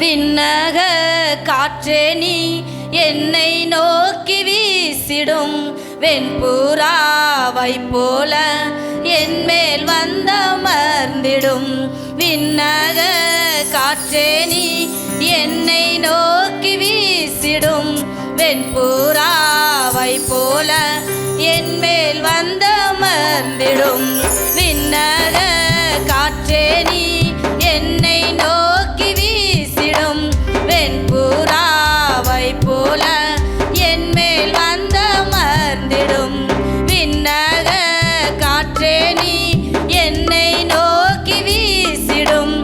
விண்ணக காற்றே நீ என்னை நோக்கி வீசிடும் வெண்புறாவை போல என் மேல் வந்தமர்ந்திடும். விண்ணக காற்றே நீ என்னை நோக்கி வீசிடும் வெண்புறாவை போல என் மேல் வந்தமர்ந்திடும். விண்ணக காற்றே நீ என்னை நோக்கி வீசிடும் வெண்புறாவை போல என் மேல் வந்தமர்ந்திடும். விண்ணக காற்றே நீ என்னை நோக்கி வீசிடும்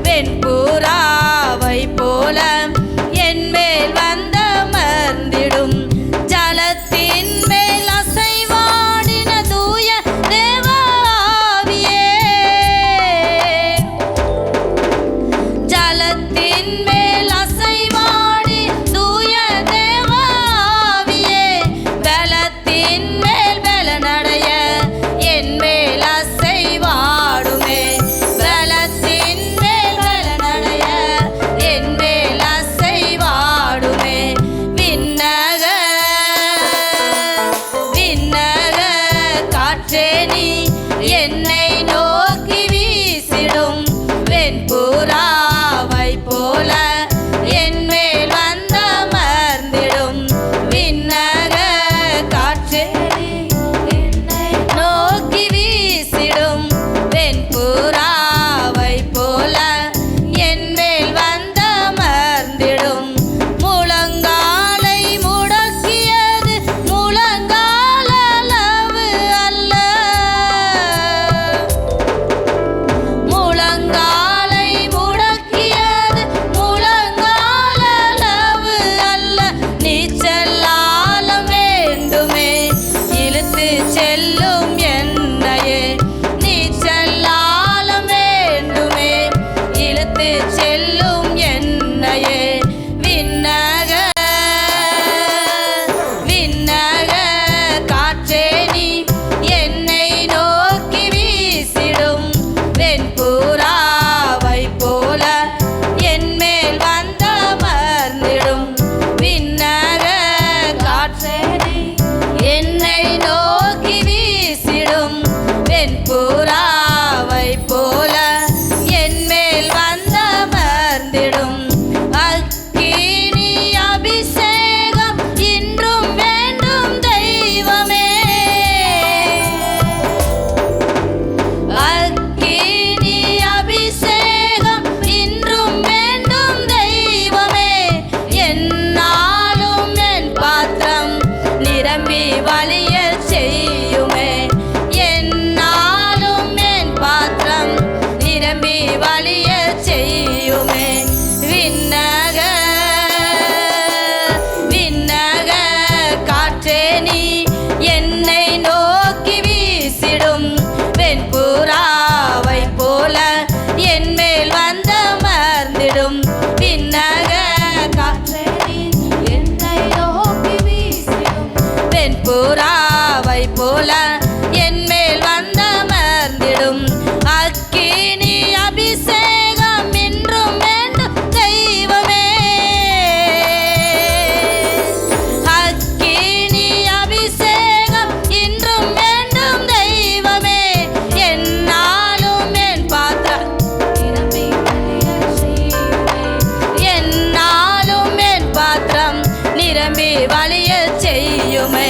வெண்புறாவை போல என் மேல் வந்தமர்ந்திடும். ஜலத்தின் மேல் அசைவாடின தூய தேவ ஆவியே, ஜலத்தின் மேல் அசைவாடி தூய தேவ ஆவியே, பலத்தின் மேல் பலனடைய என் மேல் அசைவாடுமே. பலத்தின் மேல் பலனடைய என் மேல் அசைவாடுமே. விண்ணக விண்ணக காற்றே நீ என்னை நோக்கி வீசிடும் வெண்புறாவை போல என் மேல் வந்தமர்ந்திடும். விண்ணக காற்றே நீ என்னை நோக்கி வீசிடும் வெண்புறாவை போல என் மேல் வந்தமர்ந்திடும். முழங்காலை முடக்கியது முழங்கால் அளவு அல்ல, முழங்காலை முடக்கியது முழங்கால் அளவு அல்ல. நீச்சல் ஆழம் வேண்டுமே இழுத்து செல்லும் என்னையே, நீச்சல் ஆழம் வேண்டுமே இழுத்து செல்லும் என்னையே. விண்ணக விண்ணக காற்றே நீ என்னை நோக்கி வீசிடும் வெண்புறாவை போல என் மேல் வந்தமர்ந்திடும். விண்ணக காற்றே நீ என்னை நோக்கி வீசிடும் வெண்புறாவை போல என் மேல் வந்தமர்ந்திடும். அக்கினி அபிஷேகம் இன்றும் வேண்டும் தெய்வமே, அக்கினி அபிஷேகம் இன்றும் வேண்டும் தெய்வமே. என்னாலும் என் பாத்திரம் நிரம்பி வழிய செய்யுமே, என்னாலும் என் பாத்திரம் நிரம்பி வழிய செய்யுமே. விண்ணக விண்ணக காற்றே நீ என்னை நோக்கி வீசிடும் வெண்புறாவை போல என் மேல் வந்தமர்ந்திடும். விண்ணக காற்றே நீ என்னை நோக்கி வீசிடும் வெண்புறாவை போல என் மேல் வந்தமர்ந்திடும். அக்கினி அபிஷேகம் இன்றும் வேண்டும் தெய்வமே, அக்கினி அபிஷேகம் இன்றும் வேண்டும் தெய்வமே. என்னாலும் என் பாத்திரம் நிரம்பி வழிய செய்யுமே, என்னாலும் என் பாத்திரம் நிரம்பி வழிய செய்யுமே.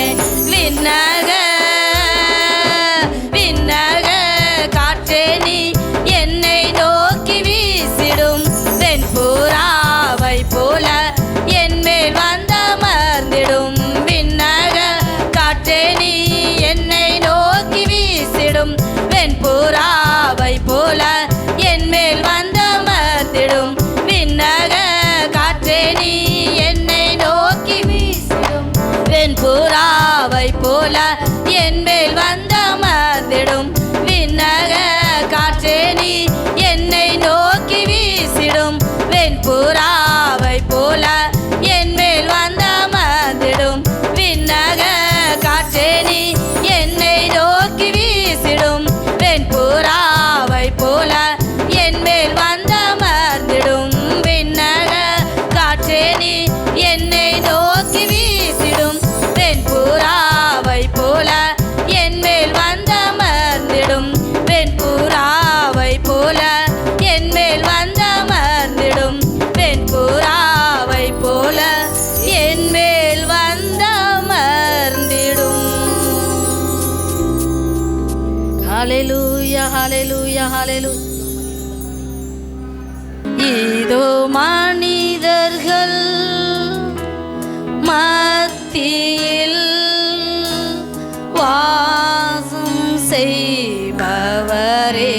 விண்ணக விண்ணக காற்றே நீ என்னை நோக்கி வீசிடும் வெண்புறாவை போல என் மேல் வந்தமர்ந்திடும். விண்ணக காற்றே நீ என்னை நோக்கி வீசிடும் வெண்புறாவை போல என் மேல் வந்தமர்ந்திடும். விண்ணக காற்றே நீ என்னை நோக்கி வீசிடும் வெண்புறாவை போல என் மேல் வந்தமர்ந்திடும். விண்ணக காற்றே நீ என்னை நோக்கி வீசிடும் வெண்புறாவை போல என் மேல் வந்தமர்ந்திடும். விண்ணக காற்றே நீ என்னை நோக்கி வீசிடும் வெண்புறாவை போல என் மேல் வந்தமர்ந்திடும். விண்ணக வெண்புறாவை போல என்மேல் வந்தமர்ந்திடும் வெண்புறாவை போல என்மேல் வந்தமர்ந்திடும். ஹல்லேலூயா ஹல்லேலூயா ஹல்லேலூயா. இதோ மனிதர்கள் மத்தியில் வாசம் செய்பவரே,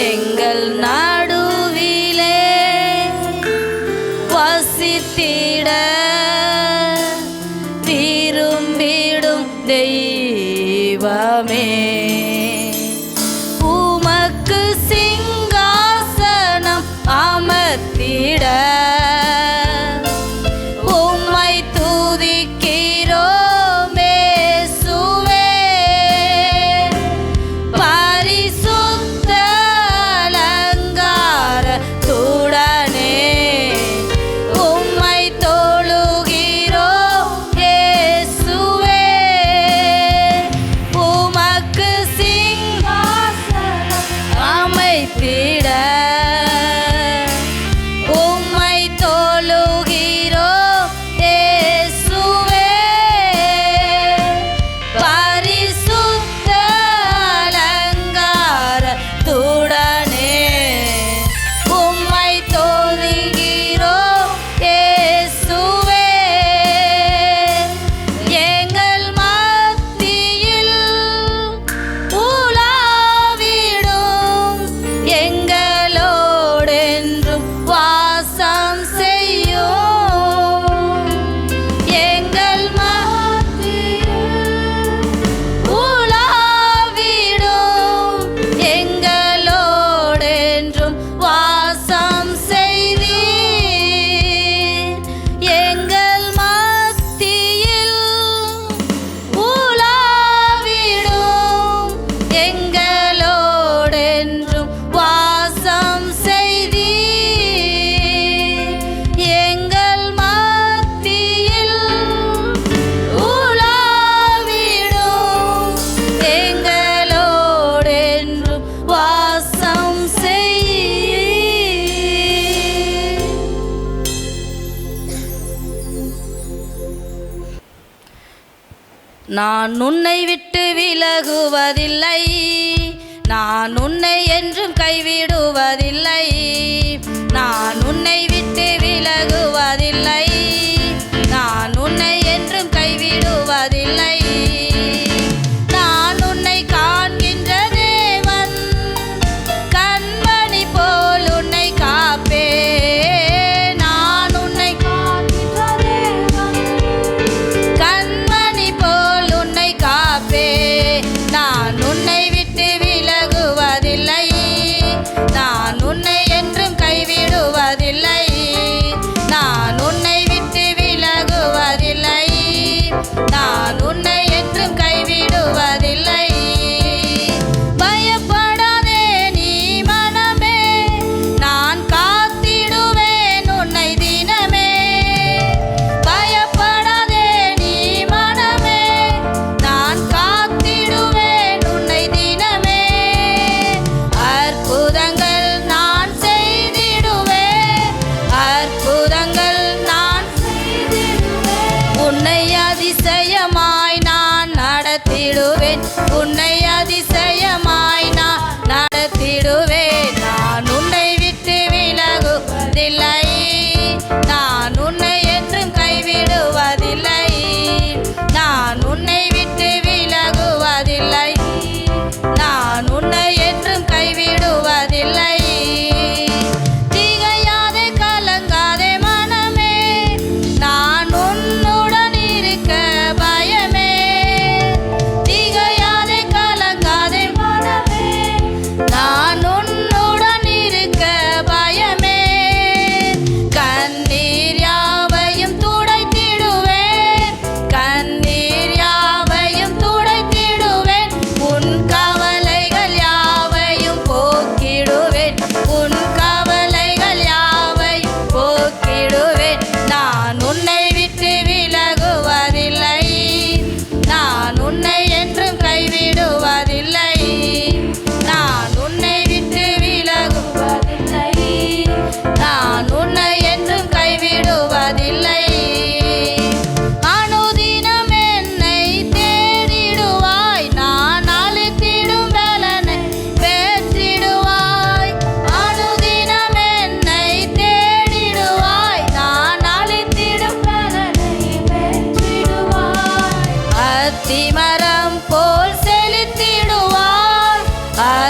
எங்கள் நடுவிலே வசித்திட விரும்பிடும் தெய்வமே, உமக்கு சிங்காசனம் அமர்த்திட உம்மை துதிக்கிறோமே சுவே. பரிசுத்த அலங்காரத்துடனே உம்மை தொழுகிறோம் இயேசுவே. உமக்கு சிங்காசனம் அமைத்திட உம்மை தொழுகிறோம் இயேசுவே. பரிசுத்த அலங்காரத்துடனே உம்மை தொழுகிறோம் இயேசுவே. எங்கள் மத்தியில் உலாவிடும் எங்களோடென்றும் வாசம் செய்யும். எங்கள் மத்தியில் உலாவிடும் எங்களோடென்றும் வாசம் செய்வீர். எங்கள் மத்தியில் உலாவிடும் எங்களோடென்றும் வாசம் செய்தீர். எங்கள் மத்தியில் உலாவிடும் எங்களோடென்றும் வாசம் செய்தீர். நான் உன்னை விட்டு விலகுவதில்லை, நான் உன்னை என்றும் கைவிடுவதில்லை. நான் உன்னை விட்டு விலகுவதில்லை, நான் உன்னை என்றும் கைவிடுவதில்லை. நான் உன்னை காண்கின்ற தேவன், கண்மணி போல் உன்னை காப்பேன். நான் உன்னை காண்கின்ற தேவன், கண்மணி போல் உன்னை காப்பேன். நான் உன்னை விட்டு விலகுவதில்லை, நான் உன்னை என்றும் கைவிடுவதில்லை. நான் உன்னை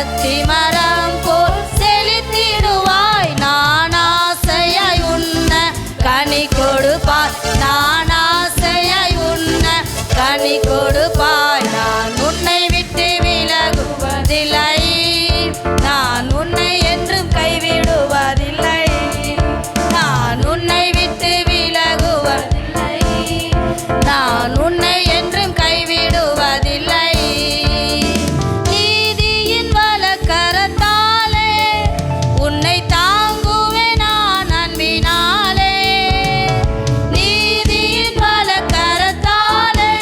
அத்திமரம் போல் செழித்திடுவாய். நான் ஆசையாய் உண்ண கனி கொடுப்பாய். நான் ஆசையாய் உண்ண கனி கொடுப்பாய். நான் உன்னை விட்டு விலகுவதில்லை. நான் உன்னை என்றும் கைவிடுவதில்லை. நான் உன்னை விட்டு விலகுவதில்லை. நான் உன்னை என்றும் கைவிடுவதில்லை. நீதியின் வலக்கரத்தாலே உன்னை தாங்குவேன் நான் அன்பினாலே. நீதியின் வலக்கரத்தாலே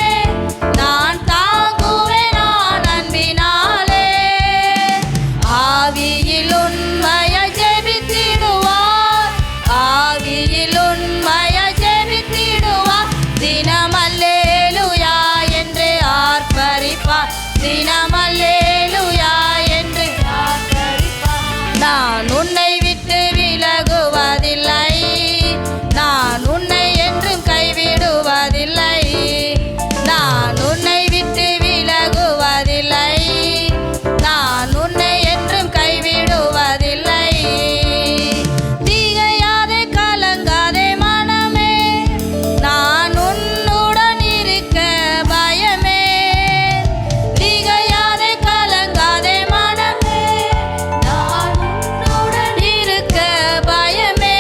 நான் தாங்குவேன் நான் அன்பினாலே. ஆவியில் உண்மையாய் ஜெபித்திடுவார். ஆவியில் உண்மையாய் ஜெபித்திடுவார். தினம் அல்லேலூயா என்று ஆர்ப்பரிப்பார். தினம் அல்லேலூயா என்று ஆர்ப்பரிப்பார். நான் உன்னை விட்டு விலகுவதில்லை. நான் உன்னை என்றும் கைவிடுவதில்லை. நான் உன்னை விட்டு விலகுவதில்லை. நான் உன்னை என்றும் கைவிடுவதில்லை. திகையாதே கலங்காதே மனமே. நான் உன்னுடன் இருக்க பயமே. திகையாதே கலங்காதே மனமே. நான் உன்னுடன் இருக்க பயமே.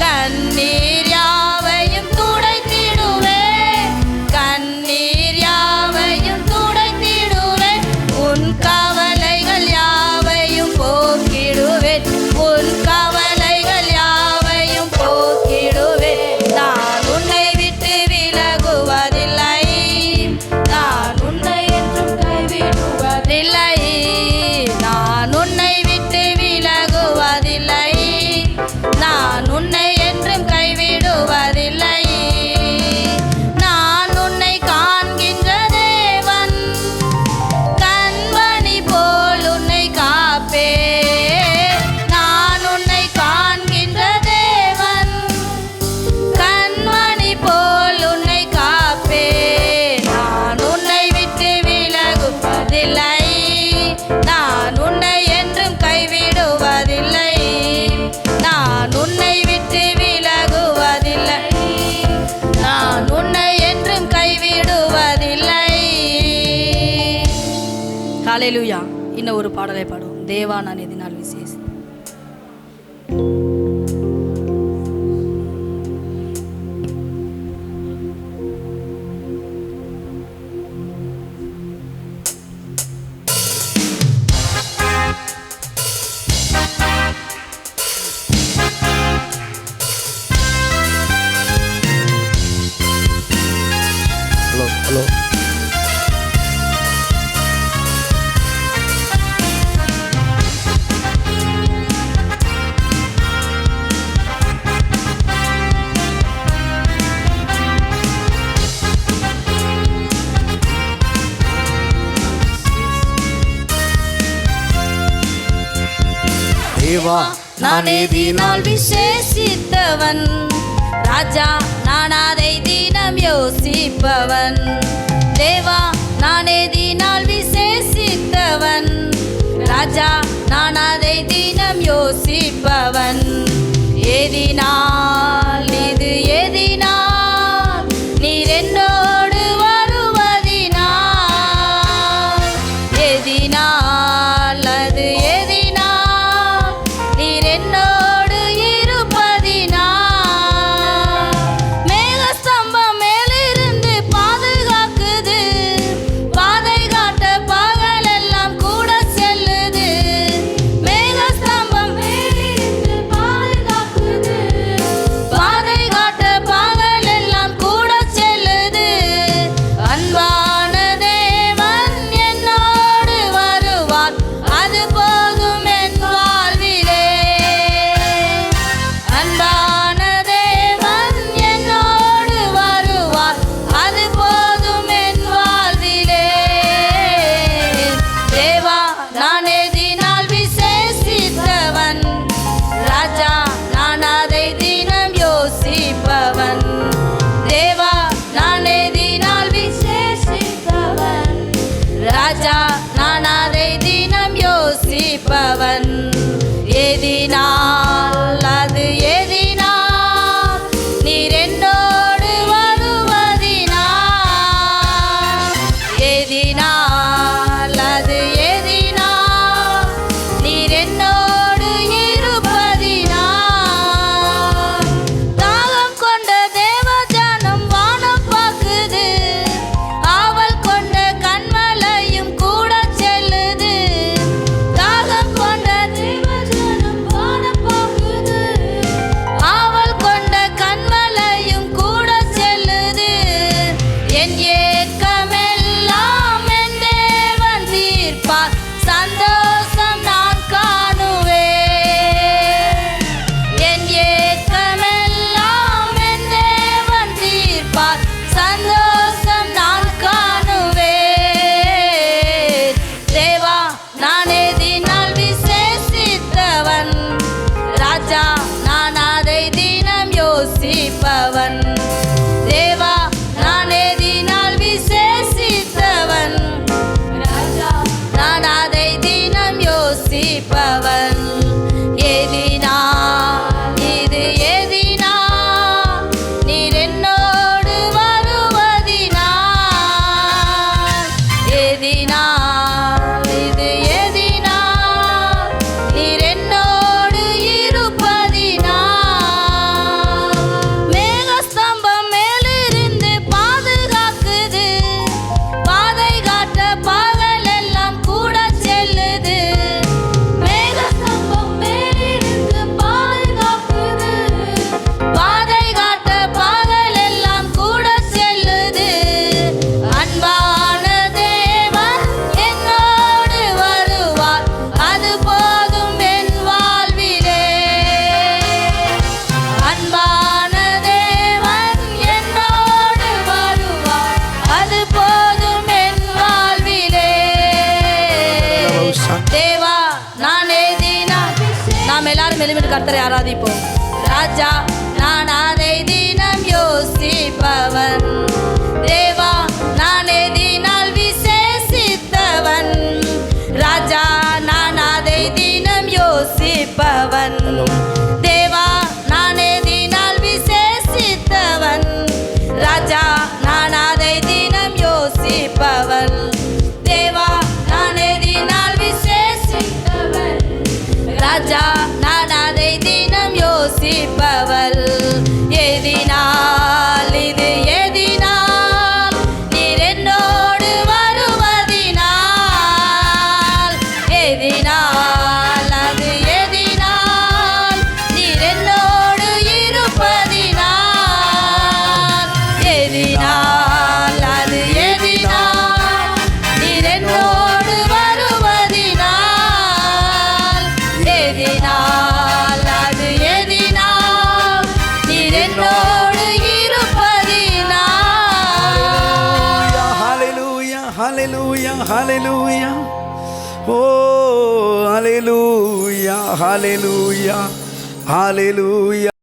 கண்ணீர் யாவையும் துடைத்திடுவேன். கண்ணீர் யாவையும் துடைத்திடுவேன். உன் கவலைகள் யாவையும் போக்கிடுவேன். உன் கவலைகள் யாவையும் போக்கிடுவேன். நான் உன்னை விட்டு விலகுவதில்லை. நான் உன்னை என்றும் கைவிடுவதில்லை. நான் உன்னை விட்டு விலகுவதில்லை. நான் உன்னை என்றும் கைவிடுவதில்லை. நான் உன்னை காண்கின்ற தேவன். கண்மணி போல் உன்னை காப்பே. நான் உன்னை காண்கின்ற தேவன். கண்மணி போல் உன்னை காப்பே. நான் உன்னை விட்டு விலகுவதில்லை. நான் உன்னை என்றும் கைவிடுவதில்லை. நான் உன்னை விட்டு விலகுவதில்லை. நான் உன்னை என்றும் கைவிடுவதில்லை. ஹல்லேலூயா. இன்னும் ஒரு பாடலை பாடுவோம். தேவா நான் எதினால் விசேஷ. ஹலோ. தேவா நான் எதினால் விசேஷித்தவன். ராஜா நான் அதை தினம் யோசிப்பவன். தேவா நான் எதினால் விசேஷித்தவன். ராஜா நான் அதை தினம் யோசிப்பவன். எதினால் இது எதினால் நீர் என்னோடு வருவதினால். எதினால் அது எதினால் நீர் என்னோடு இருப்பதினால். மேகஸ்தம்பம் மேலிருந்து பாதுகாக்குது. பாதை காட்ட பகலெல்லாம் கூட செல்லுது. மேகஸ்தம்பம் மேலிருந்து பாதுகாக்குது. தேவா நான் எதினால் நாம் எல்லாரும் எளிமையில் கர்த்தரை ஆராதிப்போம். ராஜா நான் அதை தினம் யோசிப்பவன், தேவா நான் எதினால் விசேஷித்தவன், ராஜா நான் அதை தினம் யோசிப்பவன், தேவா நான் எதினால் விசேஷித்தவன், ராஜா நான் அதை தினம் யோசிப்பவன், தேவா நான் எதினால் விசேஷித்தவன், ராஜா நான் அதை தினம் யோசிப்பவள். எதினால் இது எதினால் நீர் என்னோடு வருவதினால், எதினால் அது எதினால் நீர் என்னோடு இருப்பதினால், எதினால் அது எதினால் நீர் என்னோடு வருவதினால், எதினால் அது எதினால் நீர் என்னோடு இருப்பதினால். Hallelujah, hallelujah, hallelujah. Oh, hallelujah, hallelujah, hallelujah.